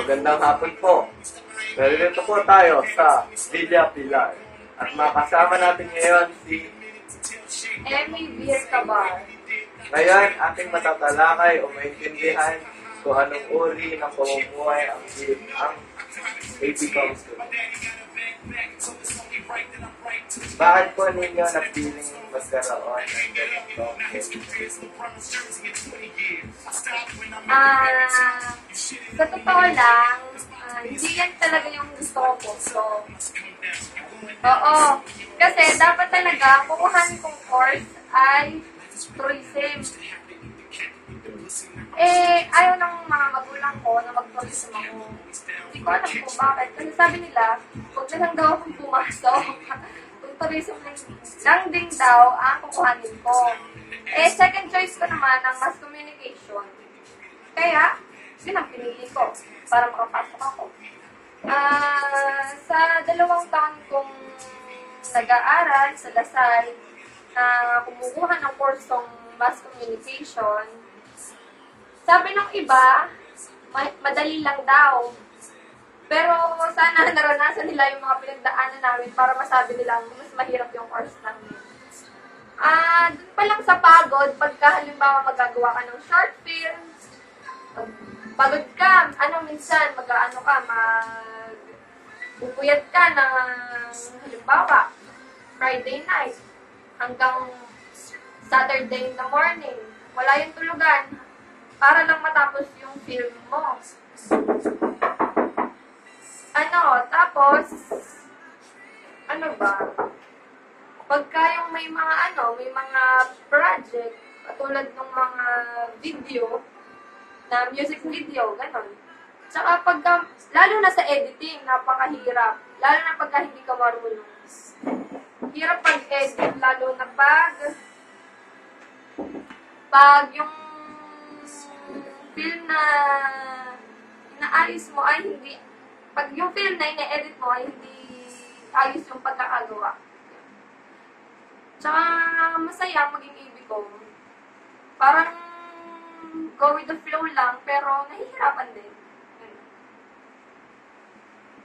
Magandang hapon po. Narito po tayo sa Villa Pilar. At makasama natin ngayon si Emmy Villar. Ngayon, ating matatalakay o maintindihan kung anong uri ng pamumuhay ang AP Council. Bakit po ninyo napiling magkaroon ng ganitong Sa totoo lang, hindi yan talaga yung gusto ko po. So, oo. Kasi dapat talaga, kukuhanin kong course ay tourism. Ayaw ng mga magulang ko na mag-tourism ako. Hindi ko alam kung bakit. Kasi sabi nila, huwag na lang daw akong pumasok. Kung tourism lang din daw ang kukuhanin ko. Second choice ko naman ang mass communication. Kaya, yun ang pinili ko para makapasok ako. Sa 2 taon kong nag-aaral sa Lasal na kumukuha ng kursong mass communication, sabi ng iba, madali lang daw. Pero sana naranasan nila yung mga pinagdaanan namin para masabi nila mas mahirap yung course namin. Doon pa lang sa pagod, pagka halimbawa magagawa ka ng short film, pagod ka, minsan, bubuyat ka ng, halimbawa, Friday night, hanggang Saturday in the morning, wala yung tulugan, para lang matapos yung film mo. Tapos, pagka yung may mga project, katulad ng mga video, na music video, ganon. Tsaka lalo na sa editing, napakahirap. Lalo na pagka hindi ka marunong. Hirap pag-edit, lalo na pag yung film na inaayos mo ay hindi, pag yung film na ina-edit mo ay hindi ayos yung pagkakagawa. Tsaka masaya maging ibig-com. Parang go with the flow lang, pero nahihirapan din.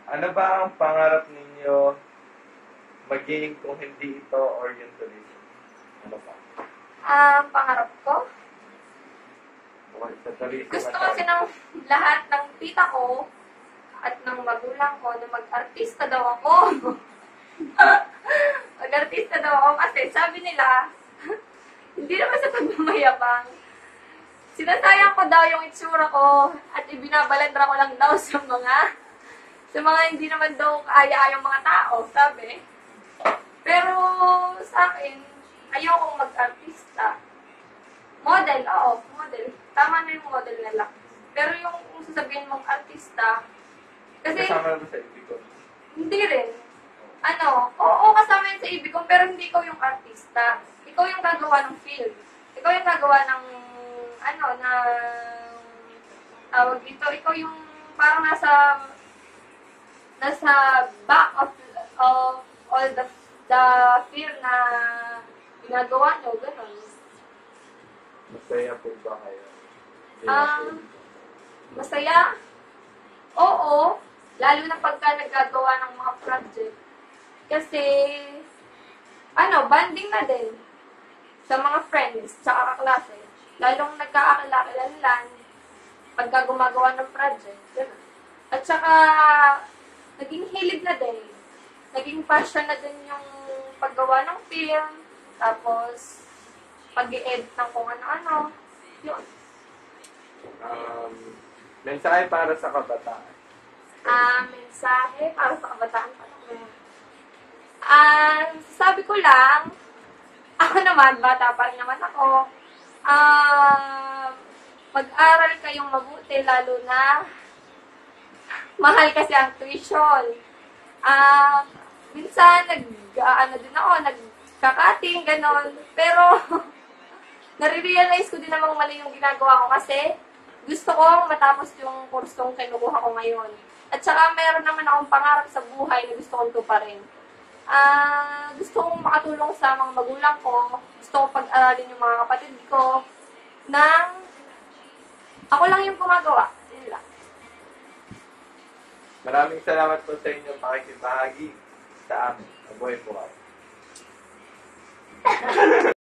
Ano ba ang pangarap ninyo maging kung hindi ito orientalism? Ano ba? Pangarap ko? Gusto kasi ng lahat ng tita ko at ng magulang ko na mag-artista daw ako. Mag-artista daw ako kasi sabi nila, hindi naman sa pagmamayabang. Sinasayang ko daw yung itsura ko at ibinabalandra ko lang daw sa mga hindi naman daw kaya-ayang mga tao, sabi. Pero sa akin, ayokong mag-artista. Model, oo, model. Tama na yung model nila. Pero yung kung sasabihin mong artista, kasi kasama na sa ibig-com? Hindi rin. Oo, kasama yun sa ibig-com, pero hindi ikaw yung artista. Ikaw yung gagawa ng film. Ikaw yung gagawa ng tawag dito, ikaw yung parang nasa back of all the film na ginagawa nyo, gano'n. Masaya po ba kayo? Masaya? Oo, lalo na pagka nagagawa ng mga project. Kasi, banding na din sa mga friends, sa kaklase. Lalong nagkakakilalan pagka gumagawa ng project. Gano'n. At saka, naging hilig na din. Naging passion na din yung paggawa ng film. Tapos, pag-i-edit ng kung ano-ano. Yun. Mensahe para sa kabataan. Mensahe para sa kabataan. Sabi ko lang, ako naman, bata pa rin naman ako, mag-aral kayong mabuti, lalo na mahal kasi ang tuition. Minsan, nagkakating, ganon. Pero, nare-realize ko din namang mali yung ginagawa ko kasi gusto ko matapos yung kursong kinukuha ko ngayon. At saka, meron naman akong pangarap sa buhay na gusto kong tuparin. Gusto kong makatulong sa mga magulang ko. Gusto kong pag-aralin yung mga kapatid ko nang ako lang yung gumagawa. Yun lang. Maraming salamat po sa inyo pakikibahagi sa amin. Mabuhay po kayo.